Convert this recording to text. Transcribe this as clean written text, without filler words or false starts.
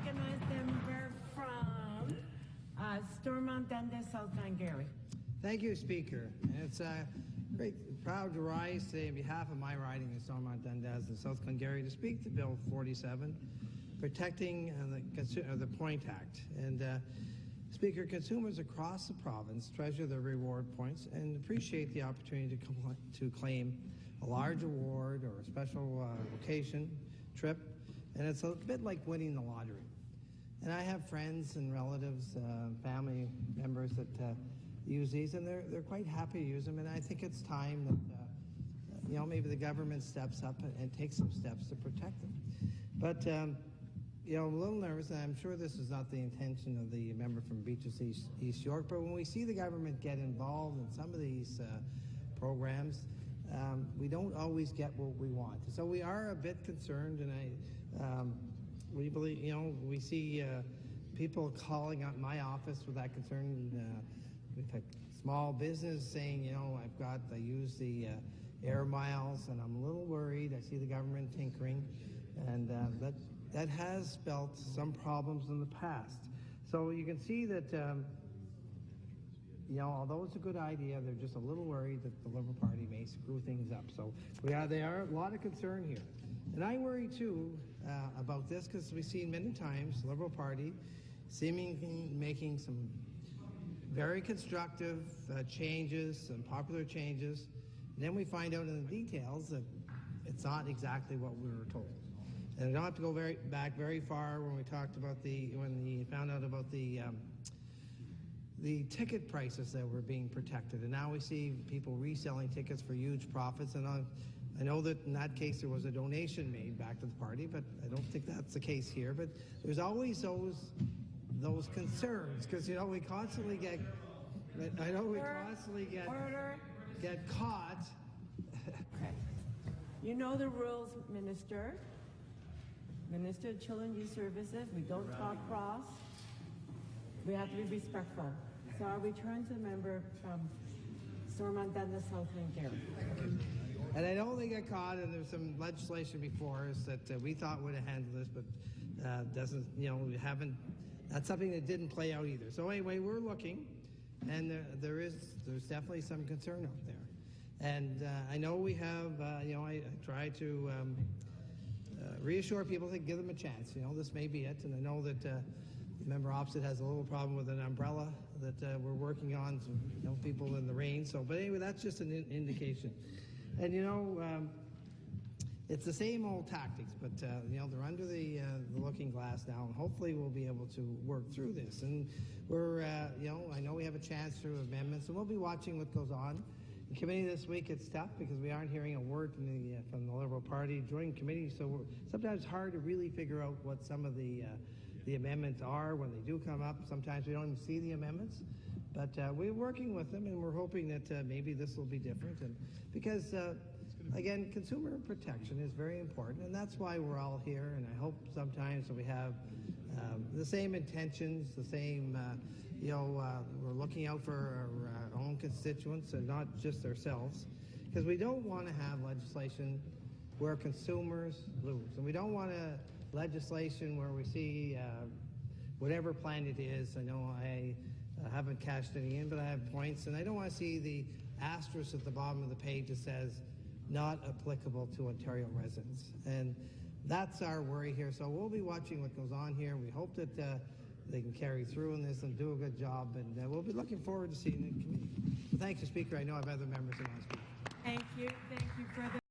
recognize the member from Stormont, Dundas, South Glengarry. Thank you, Speaker. And it's great, proud to rise today on behalf of my riding in Stormont, Dundas, and South Glengarry to speak to Bill 47, protecting the Point Act. And Speaker, consumers across the province treasure their reward points and appreciate the opportunity to claim a large award or a special vacation trip, and it's a bit like winning the lottery. And I have friends and relatives, family members that use these, and they're quite happy to use them. And I think it's time that maybe the government steps up and takes some steps to protect them. But I'm a little nervous, and I'm sure this is not the intention of the member from Beaches East York. But when we see the government get involved in some of these programs, we don't always get what we want. So we are a bit concerned, and we believe, we see people calling out my office with that concern. We've had small business saying, I use the air miles, and I'm a little worried. I see the government tinkering, and that has spelt some problems in the past. So you can see that, although it's a good idea, they're just a little worried that the Liberal Party may screw things up. So there are a lot of concern here. And I worry, too, about this, because we've seen many times the Liberal Party seemingly making some very constructive changes and popular changes. And then we find out in the details that it's not exactly what we were told. And I don't have to go back very far when we talked about when we found out about the ticket prices that were being protected. And now we see people reselling tickets for huge profits. And I know that in that case there was a donation made back to the party, but I don't think that's the case here. But there's always those concerns, because we constantly get get caught. Okay. You know the rules, Minister. Minister of Children Youth Services, we don't talk cross. We have to be respectful. So I'll return to the member from Stormont, Dundas, South Glengarry. And I know they got caught, and there's some legislation before us that we thought would have handled this, but doesn't, we haven't. That's something that didn't play out either. So anyway, we're looking, and there's definitely some concern out there. And I know we have, I try to reassure people to give them a chance. This may be it, and I know that the member opposite has a little problem with an umbrella that we're working on, some people in the rain. So, but anyway, that's just an indication. And it's the same old tactics, but they're under the looking glass now, and hopefully we'll be able to work through this. And we're, I know we have a chance through amendments, and we'll be watching what goes on. In committee this week, it's tough because we aren't hearing a word from the Liberal Party during committee, so sometimes it's hard to really figure out what some of the amendments are when they do come up. Sometimes we don't even see the amendments, but we're working with them, and we're hoping that maybe this will be different. And because again, consumer protection is very important, and that's why we're all here. And I hope sometimes that we have the same intentions, the same, we're looking out for our own constituents and not just ourselves, because we don't want to have legislation where consumers lose. And we don't want legislation where we see whatever plan it is. I know I haven't cashed any in, but I have points, and I don't want to see the asterisk at the bottom of the page that says not applicable to Ontario residents. And that's our worry here. So we'll be watching what goes on here. We hope that they can carry through in this and do a good job, and we'll be looking forward to seeing it in committee. Thank you, Speaker. I know I have other members who want to speak. Thank you. Thank you, Brother.